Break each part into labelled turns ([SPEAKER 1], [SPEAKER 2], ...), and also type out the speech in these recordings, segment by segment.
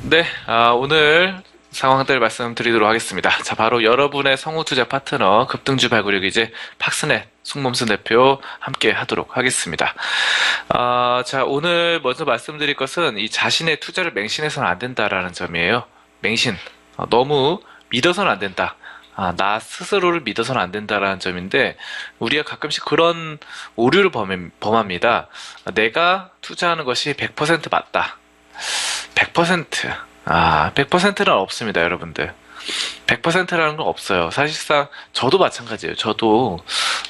[SPEAKER 1] 네, 오늘 상황들 말씀드리도록 하겠습니다. 자, 바로 여러분의 성우투자 파트너 급등주 발굴 기재 팍스넷 송범순 대표 함께 하도록 하겠습니다. 자, 오늘 먼저 말씀드릴 것은 이 자신의 투자를 맹신해서는 안 된다라는 점이에요. 맹신. 너무 믿어서는 안 된다. 나 스스로를 믿어서는 안 된다라는 점인데, 우리가 가끔씩 그런 오류를 범합니다. 내가 투자하는 것이 100% 맞다. 100%. 100%는 없습니다, 여러분들. 100%라는 건 없어요. 사실상 저도 마찬가지예요. 저도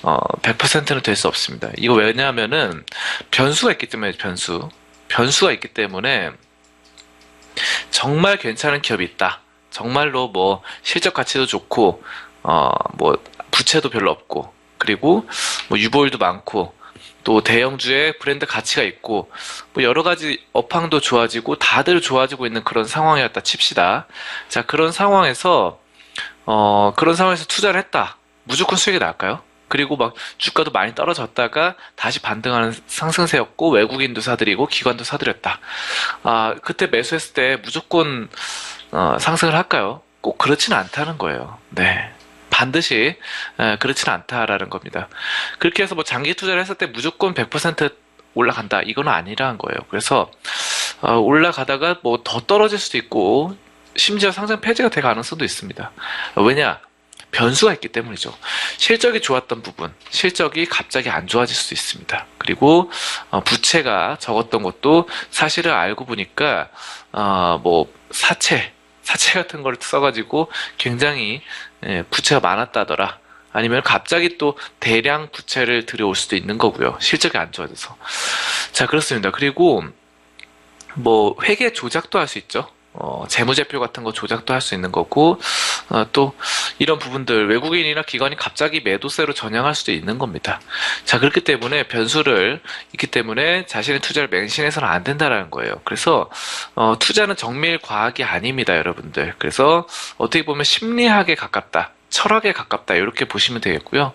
[SPEAKER 1] 100%는 될 수 없습니다. 이거 왜냐하면은 변수가 있기 때문에 변수가 있기 때문에 정말 괜찮은 기업이 있다. 정말로 뭐 실적 가치도 좋고 뭐 부채도 별로 없고 그리고 뭐 유보율도 많고 또 대형주의 브랜드 가치가 있고 뭐 여러 가지 업황도 좋아지고 다들 좋아지고 있는 그런 상황이었다 칩시다. 자, 그런 상황에서 투자를 했다. 무조건 수익이 날까요? 그리고 막 주가도 많이 떨어졌다가 다시 반등하는 상승세였고 외국인도 사들이고 기관도 사들였다. 그때 매수했을 때 무조건 상승을 할까요? 꼭 그렇지는 않다는 거예요. 네. 반드시 그렇지는 않다라는 겁니다. 그렇게 해서 뭐 장기 투자를 했을 때 무조건 100% 올라간다. 이건 아니라는 거예요. 그래서 올라가다가 뭐 더 떨어질 수도 있고 심지어 상장 폐지가 될 가능성도 있습니다. 왜냐? 변수가 있기 때문이죠. 실적이 좋았던 부분, 실적이 갑자기 안 좋아질 수도 있습니다. 그리고 부채가 적었던 것도 사실을 알고 보니까 뭐 사채 같은 걸 써가지고 굉장히 부채가 많았다더라. 아니면 갑자기 또 대량 부채를 들여올 수도 있는 거고요. 실적이 안 좋아져서. 자, 그렇습니다. 그리고 뭐 회계 조작도 할 수 있죠. 재무제표 같은 거 조작도 할 수 있는 거고, 또 이런 부분들 외국인이나 기관이 갑자기 매도세로 전향할 수도 있는 겁니다. 자, 그렇기 때문에 변수를 있기 때문에 자신의 투자를 맹신해서는 안 된다라는 거예요. 그래서 투자는 정밀 과학이 아닙니다, 여러분들. 그래서 어떻게 보면 심리학에 가깝다, 철학에 가깝다 이렇게 보시면 되겠고요.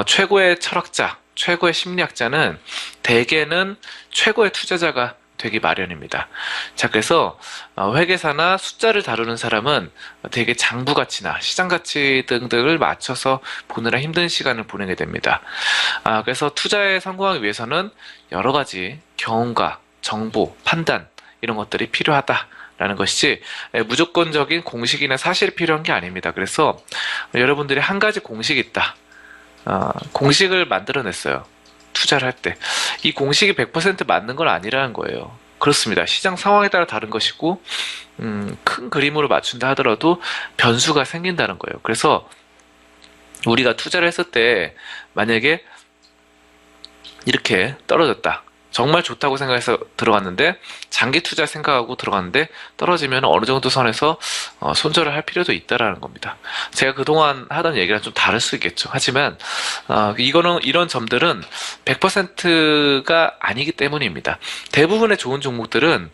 [SPEAKER 1] 최고의 철학자, 최고의 심리학자는 대개는 최고의 투자자가 되기 마련입니다. 자, 그래서 회계사나 숫자를 다루는 사람은 되게 장부 가치나 시장 가치 등등을 맞춰서 보느라 힘든 시간을 보내게 됩니다. 그래서 투자에 성공하기 위해서는 여러 가지 경험과 정보, 판단 이런 것들이 필요하다라는 것이지 무조건적인 공식이나 사실이 필요한 게 아닙니다. 그래서 여러분들이 한 가지 공식이 있다. 공식을 만들어냈어요. 투자를 할 때. 이 공식이 100% 맞는 건 아니라는 거예요. 그렇습니다. 시장 상황에 따라 다른 것이고, 큰 그림으로 맞춘다 하더라도 변수가 생긴다는 거예요. 그래서 우리가 투자를 했을 때 만약에 이렇게 떨어졌다. 정말 좋다고 생각해서 들어갔는데 장기 투자 생각하고 들어갔는데 떨어지면 어느 정도 선에서 손절을 할 필요도 있다라는 겁니다. 제가 그동안 하던 얘기랑 좀 다를 수 있겠죠. 하지만 이런 점들은 100%가 아니기 때문입니다. 대부분의 좋은 종목들은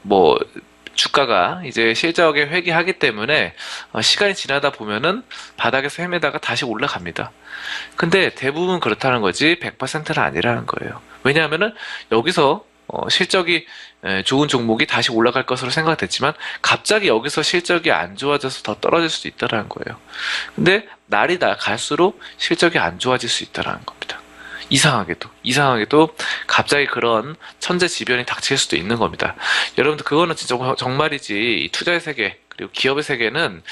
[SPEAKER 1] 뭐 주가가 이제 실적에 회귀하기 때문에 시간이 지나다 보면은 바닥에서 헤매다가 다시 올라갑니다. 근데 대부분 그렇다는 거지 100%는 아니라는 거예요. 왜냐하면은 여기서 실적이 좋은 종목이 다시 올라갈 것으로 생각됐지만 갑자기 여기서 실적이 안 좋아져서 더 떨어질 수도 있다는 거예요. 근데 날이 갈수록 실적이 안 좋아질 수 있다는 겁니다. 이상하게도 갑자기 그런 천재지변이 닥칠 수도 있는 겁니다. 여러분들 그거는 진짜 정말이지 이 투자의 세계 그리고 기업의 세계는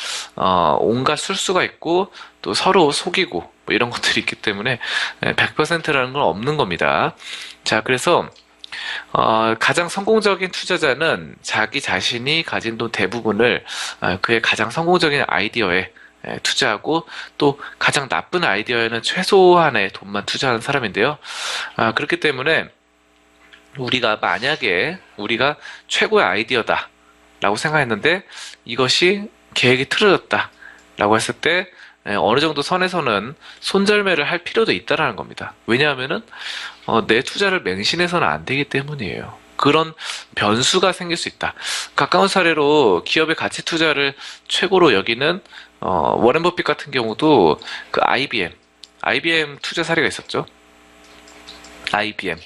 [SPEAKER 1] 온갖 술수가 있고 또 서로 속이고 뭐 이런 것들이 있기 때문에 100%라는 건 없는 겁니다. 자, 그래서 가장 성공적인 투자자는 자기 자신이 가진 돈 대부분을 그의 가장 성공적인 아이디어에 투자하고 또 가장 나쁜 아이디어에는 최소한의 돈만 투자하는 사람인데요. 그렇기 때문에 만약에 우리가 최고의 아이디어다 라고 생각했는데 이것이 계획이 틀어졌다 라고 했을 때 어느 정도 선에서는 손절매를 할 필요도 있다라는 겁니다. 왜냐하면은 내 투자를 맹신해서는 안 되기 때문이에요. 그런 변수가 생길 수 있다. 가까운 사례로 기업의 가치 투자를 최고로 여기는 워렌 버핏 같은 경우도 그 IBM 투자 사례가 있었죠. IBM.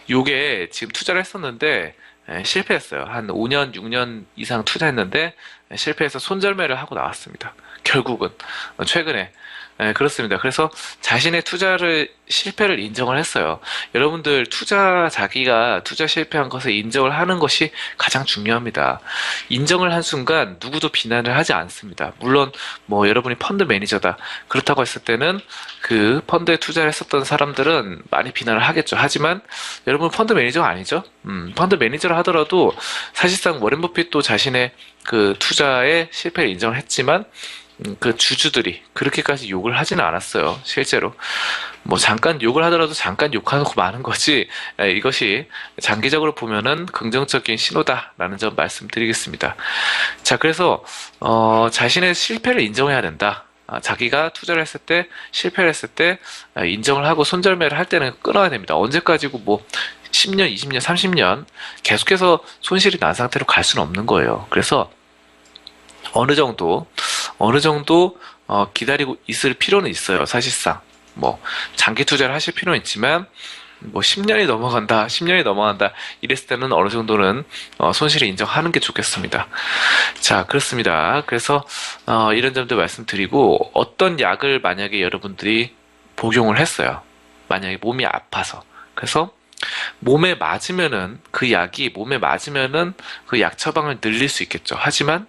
[SPEAKER 1] 요게 지금 투자를 했었는데 실패했어요. 한 5년, 6년 이상 투자했는데 실패해서 손절매를 하고 나왔습니다. 결국은 최근에 그렇습니다. 그래서 자신의 투자를 실패를 인정을 했어요. 여러분들 자기가 투자 실패한 것을 인정을 하는 것이 가장 중요합니다. 인정을 한 순간 누구도 비난을 하지 않습니다. 물론 뭐 여러분이 펀드 매니저다 그렇다고 했을 때는 그 펀드에 투자를 했었던 사람들은 많이 비난을 하겠죠. 하지만 여러분 펀드 매니저가 아니죠. 펀드 매니저를 하더라도 사실상 워렌 버핏도 자신의 그 투자에 실패를 인정을 했지만 그 주주들이 그렇게까지 욕을 하지는 않았어요. 실제로 뭐 잠깐 욕을 하더라도 잠깐 욕하고 마는 거지 이것이 장기적으로 보면은 긍정적인 신호다라는 점 말씀드리겠습니다. 자, 그래서 자신의 실패를 인정해야 된다. 자기가 투자를 했을 때 실패를 했을 때 인정을 하고 손절매를 할 때는 끊어야 됩니다. 언제까지고 뭐 10년, 20년, 30년 계속해서 손실이 난 상태로 갈 수는 없는 거예요. 그래서 어느 정도 기다리고 있을 필요는 있어요. 사실상 뭐 장기 투자를 하실 필요는 있지만 뭐 10년이 넘어간다 이랬을 때는 어느 정도는 손실을 인정하는 게 좋겠습니다. 자, 그렇습니다. 그래서 이런 점도 말씀드리고 어떤 약을 만약에 여러분들이 복용을 했어요. 만약에 몸이 아파서 그래서 몸에 맞으면은 그 약이 몸에 맞으면은 그 약 처방을 늘릴 수 있겠죠. 하지만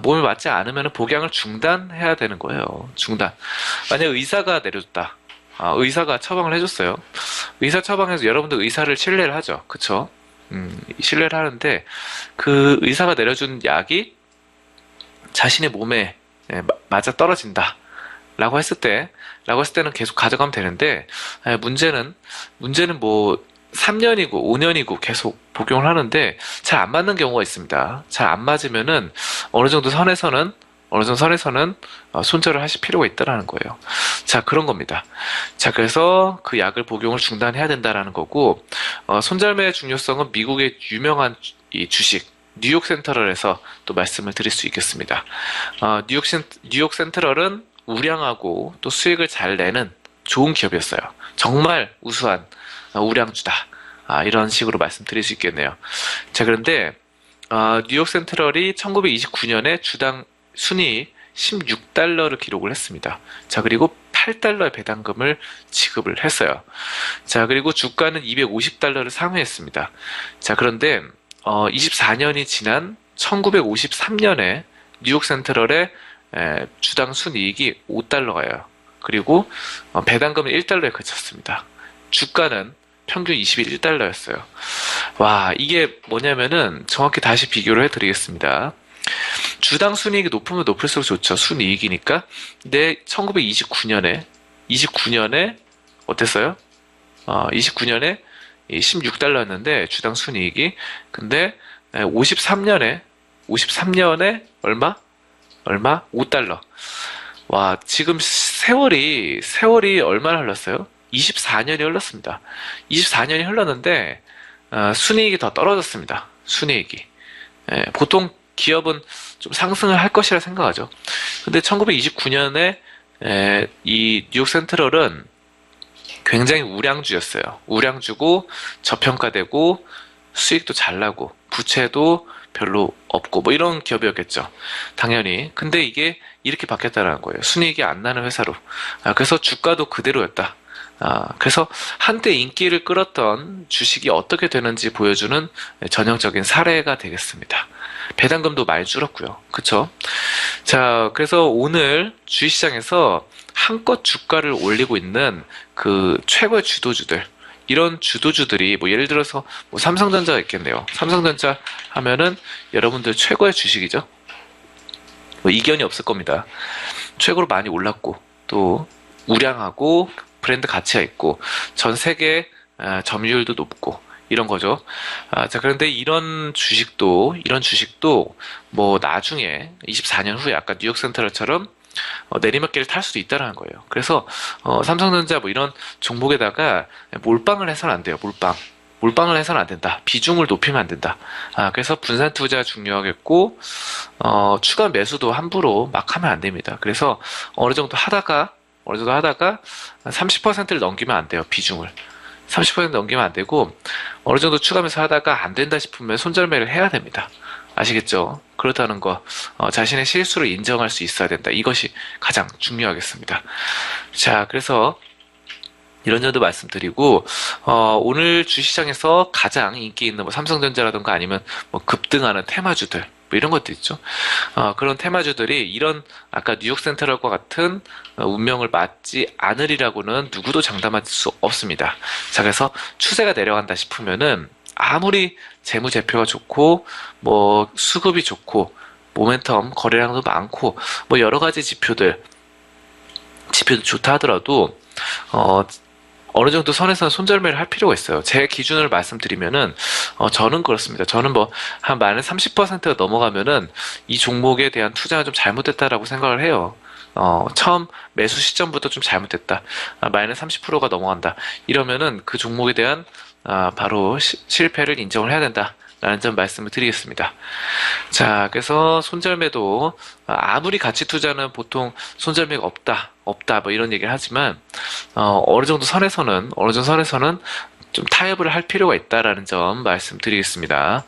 [SPEAKER 1] 몸에 맞지 않으면은 복용을 중단해야 되는 거예요. 중단. 만약 의사가 내려줬다. 의사가 처방을 해줬어요. 의사 처방해서 여러분들 의사를 신뢰를 하죠. 그쵸? 신뢰를 하는데 그 의사가 내려준 약이 자신의 몸에 맞아 떨어진다. 라고 했을 때는 계속 가져가면 되는데, 문제는 뭐, 3년이고 5년이고 계속 복용을 하는데, 잘 안 맞는 경우가 있습니다. 잘 안 맞으면은, 어느 정도 선에서는, 손절을 하실 필요가 있다라는 거예요. 자, 그런 겁니다. 자, 그래서 그 약을 복용을 중단해야 된다라는 거고, 손절매의 중요성은 미국의 유명한 이 주식, 뉴욕 센트럴에서 또 말씀을 드릴 수 있겠습니다. 뉴욕 센트럴은 우량하고 또 수익을 잘 내는 좋은 기업이었어요. 정말 우수한 우량주다. 이런 식으로 말씀드릴 수 있겠네요. 자, 그런데 뉴욕 센트럴이 1929년에 주당 순이익 16달러를 기록을 했습니다. 자, 그리고 8달러의 배당금을 지급을 했어요. 자, 그리고 주가는 250달러를 상회했습니다. 자, 그런데 24년이 지난 1953년에 뉴욕 센트럴의 주당 순이익이 5달러예요. 그리고 배당금은 1달러에 그쳤습니다. 주가는 평균 21달러였어요. 와, 이게 뭐냐면은 정확히 다시 비교를 해드리겠습니다. 주당 순이익이 높으면 높을수록 좋죠. 순이익이니까. 근데 1929년에 어땠어요? 29년에 16달러였는데 주당 순이익이. 근데 53년에 얼마? 5달러. 와, 지금 세월이 얼마나 흘렀어요? 24년이 흘렀습니다. 24년이 흘렀는데 순이익이 더 떨어졌습니다. 순이익이. 보통 기업은 좀 상승을 할 것이라 생각하죠. 근데 1929년에 이 뉴욕 센트럴은 굉장히 우량주였어요. 우량주고 저평가되고 수익도 잘 나고 부채도 별로 없고 뭐 이런 기업이었겠죠. 당연히. 근데 이게 이렇게 바뀌었다는 거예요. 순이익이 안 나는 회사로. 그래서 주가도 그대로였다. 그래서 한때 인기를 끌었던 주식이 어떻게 되는지 보여주는 전형적인 사례가 되겠습니다. 배당금도 많이 줄었고요. 그쵸? 자, 그래서 오늘 주식시장에서 한껏 주가를 올리고 있는 그 최고의 주도주들, 이런 주도주들이 뭐 예를 들어서 뭐 삼성전자가 있겠네요. 삼성전자 하면은 여러분들 최고의 주식이죠. 뭐 이견이 없을 겁니다. 최고로 많이 올랐고 또 우량하고 브랜드 가치가 있고 전 세계 점유율도 높고 이런 거죠. 자, 그런데 이런 주식도 뭐 나중에 24년 후에 아까 뉴욕 센트럴처럼 내리막길을 탈 수도 있다라는 거예요. 그래서 삼성전자 뭐 이런 종목에다가 몰빵을 해서는 안 돼요. 몰빵을 해서는 안 된다. 비중을 높이면 안 된다. 그래서 분산 투자 중요하겠고 추가 매수도 함부로 막 하면 안 됩니다. 그래서 어느 정도 하다가 30%를 넘기면 안 돼요. 비중을. 30% 넘기면 안 되고 어느 정도 추가 매수하다가 안 된다 싶으면 손절매를 해야 됩니다. 아시겠죠? 그렇다는 거, 자신의 실수를 인정할 수 있어야 된다. 이것이 가장 중요하겠습니다. 자, 그래서 이런 점도 말씀드리고, 오늘 주시장에서 가장 인기 있는 뭐 삼성전자라든가 아니면 뭐 급등하는 테마주들, 뭐 이런 것도 있죠. 그런 테마주들이 이런 아까 뉴욕 센트럴과 같은 운명을 맞지 않으리라고는 누구도 장담할 수 없습니다. 자, 그래서 추세가 내려간다 싶으면은 아무리 재무제표가 좋고, 뭐 수급이 좋고, 모멘텀 거래량도 많고, 뭐 여러 가지 지표도 좋다 하더라도, 어, 어느 정도 선에서는 손절매를 할 필요가 있어요. 제 기준을 말씀드리면은, 저는 그렇습니다. 저는 뭐, 한 마이너스 30%가 넘어가면은, 이 종목에 대한 투자가 좀 잘못됐다라고 생각을 해요. 처음 매수 시점부터 좀 잘못됐다. 마이너스 30%가 넘어간다. 이러면은 그 종목에 대한, 바로 실패를 인정을 해야 된다. 라는 점 말씀을 드리겠습니다. 자, 그래서 손절매도 아무리 가치 투자는 보통 손절매가 없다, 뭐 이런 얘기를 하지만 어느 정도 선에서는 좀 타협을 할 필요가 있다라는 점 말씀드리겠습니다.